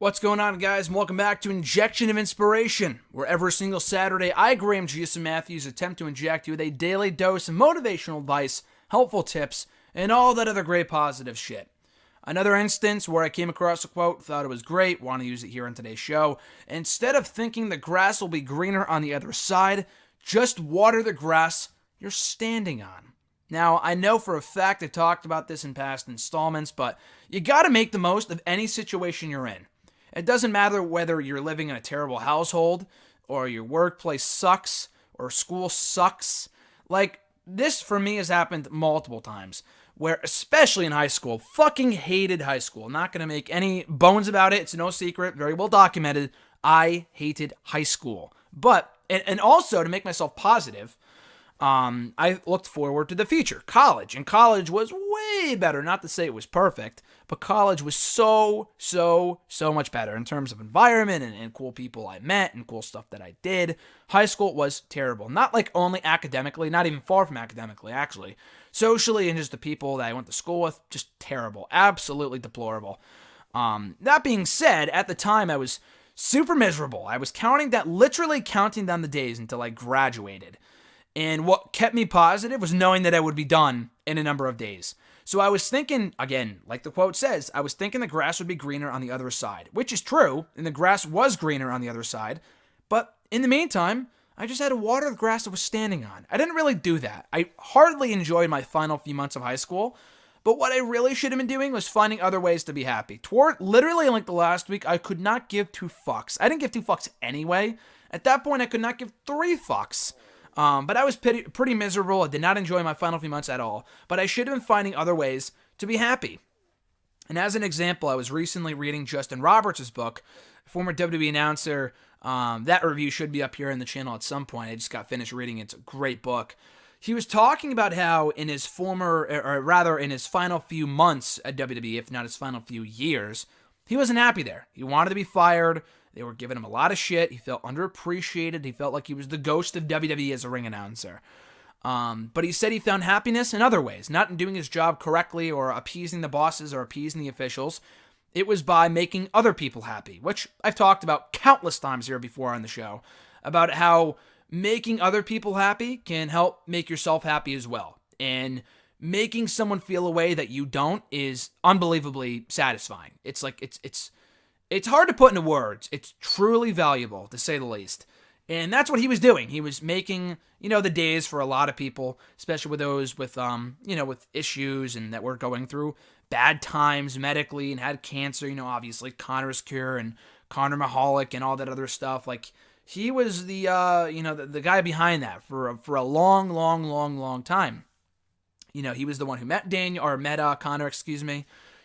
What's going on, guys, and welcome back to Injection of Inspiration, where every single Saturday I, Graham Jason Matthews, attempt to inject you with a daily dose of motivational advice, helpful tips, and all that other great positive shit. Another instance where I came across a quote, thought it was great, want to use it here on today's show. Instead of thinking the grass will be greener on the other side, just water the grass you're standing on. Now, I know for a fact I talked about this in past installments, but you gotta make the most of any situation you're in. It doesn't matter whether you're living in a terrible household, or your workplace sucks, or school sucks. Like, this for me has happened multiple times, where, especially in high school, fucking hated high school. Not gonna make any bones about it, it's no secret, very well documented. I hated high school. But, and also to make myself positive, I looked forward to the future, college. And college was way better. Not to say it was perfect, but college was so much better in terms of environment and cool people I met and cool stuff that I did. High school was terrible. Not like only academically, not even far from academically, actually. Socially and just the people that I went to school with, just terrible. Absolutely deplorable. That being said, at the time I was super miserable. I was literally counting down the days until I graduated. And what kept me positive was knowing that I would be done in a number of days. So I was thinking, again, like the quote says, I was thinking the grass would be greener on the other side, which is true, and the grass was greener on the other side. But in the meantime, I just had to water the grass I was standing on. I didn't really do that. I hardly enjoyed my final few months of high school, but what I really should have been doing was finding other ways to be happy. Literally, like the last week, I could not give two fucks. I didn't give two fucks anyway. At that point, I could not give three fucks. But I was pretty miserable. I did not enjoy my final few months at all. But I should have been finding other ways to be happy. And as an example, I was recently reading Justin Roberts' book, former WWE announcer. That review should be up here in the channel at some point. I just got finished reading it. It's a great book. He was talking about how in his in his final few months at WWE, if not his final few years, he wasn't happy there. He wanted to be fired. They were giving him a lot of shit. He felt underappreciated. He felt like he was the ghost of WWE as a ring announcer. But he said he found happiness in other ways, not in doing his job correctly or appeasing the bosses or appeasing the officials. It was by making other people happy, which I've talked about countless times here before on the show, about how making other people happy can help make yourself happy as well. And making someone feel a way that you don't is unbelievably satisfying. It's like, it's hard to put into words. It's truly valuable, to say the least. And that's what he was doing. He was making, the days for a lot of people, especially with those with issues and that were going through bad times medically and had cancer, obviously Connor's Cure and Connor Mahalik and all that other stuff. Like, he was the guy behind that for a long time. He was the one who met Connor,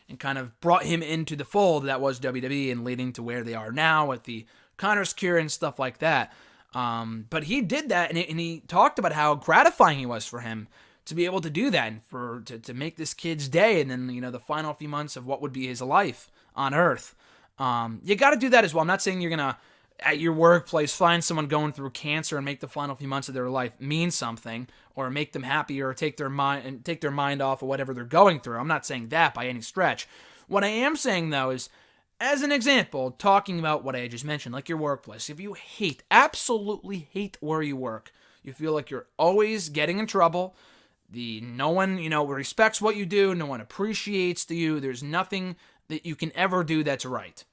and kind of brought him into the fold that was WWE and leading to where they are now with the Connor's Cure and stuff like that. But he did that, and he talked about how gratifying it was for him to be able to do that and to make this kid's day and then, the final few months of what would be his life on Earth. You got to do that as well. I'm not saying you're going to, at your workplace, find someone going through cancer and make the final few months of their life mean something or make them happy or take their mind off of whatever they're going through. I'm not saying that by any stretch. What I am saying, though, is, as an example, talking about what I just mentioned, like your workplace. If you absolutely hate where you work, you feel like you're always getting in trouble, no one, respects what you do, no one appreciates you, there's nothing that you can ever do that's right.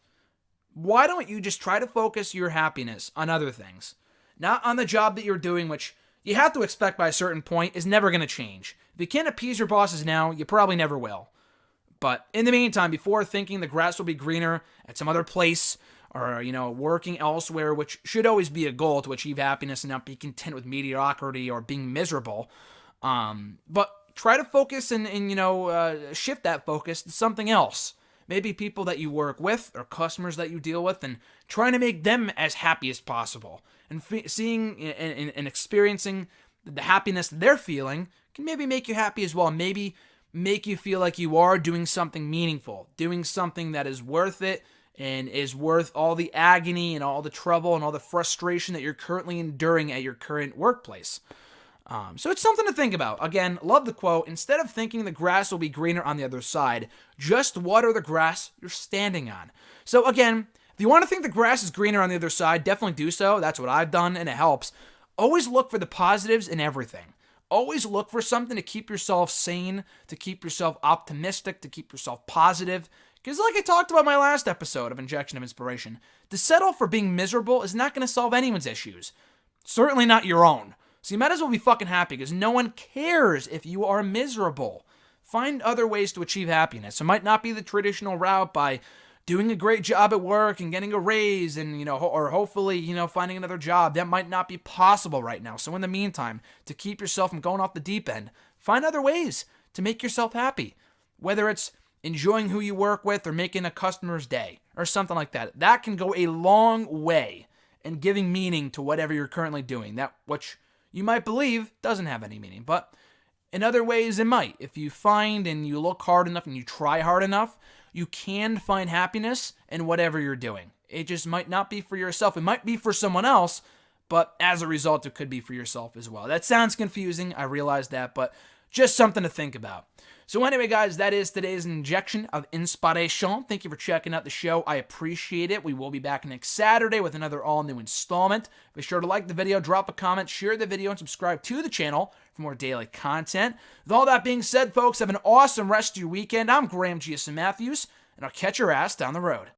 Why don't you just try to focus your happiness on other things? Not on the job that you're doing, which you have to expect by a certain point is never going to change. If you can't appease your bosses now, you probably never will. But in the meantime, before thinking the grass will be greener at some other place or, working elsewhere, which should always be a goal to achieve happiness and not be content with mediocrity or being miserable, but try to focus and shift that focus to something else. Maybe people that you work with or customers that you deal with and trying to make them as happy as possible. And seeing and experiencing the happiness they're feeling can maybe make you happy as well. Maybe make you feel like you are doing something meaningful, doing something that is worth it and is worth all the agony and all the trouble and all the frustration that you're currently enduring at your current workplace. So it's something to think about. Again, love the quote. Instead of thinking the grass will be greener on the other side, just water the grass you're standing on. So again, if you want to think the grass is greener on the other side, definitely do so. That's what I've done, and it helps. Always look for the positives in everything. Always look for something to keep yourself sane, to keep yourself optimistic, to keep yourself positive. Because like I talked about in my last episode of Injection of Inspiration, to settle for being miserable is not going to solve anyone's issues. Certainly not your own. So you might as well be fucking happy because no one cares if you are miserable. Find other ways to achieve happiness. It might not be the traditional route by doing a great job at work and getting a raise and, or hopefully, finding another job. That might not be possible right now. So in the meantime, to keep yourself from going off the deep end, find other ways to make yourself happy. Whether it's enjoying who you work with or making a customer's day or something like that. That can go a long way in giving meaning to whatever you're currently doing. That which you might believe doesn't have any meaning, but in other ways it might. If you find and you look hard enough and you try hard enough, you can find happiness in whatever you're doing. It just might not be for yourself. It might be for someone else, but as a result, it could be for yourself as well. That sounds confusing, I realize that, but just something to think about. So anyway, guys, that is today's injection of inspiration. Thank you for checking out the show. I appreciate it. We will be back next Saturday with another all-new installment. Be sure to like the video, drop a comment, share the video, and subscribe to the channel for more daily content. With all that being said, folks, have an awesome rest of your weekend. I'm Graham G.S. Matthews, and I'll catch your ass down the road.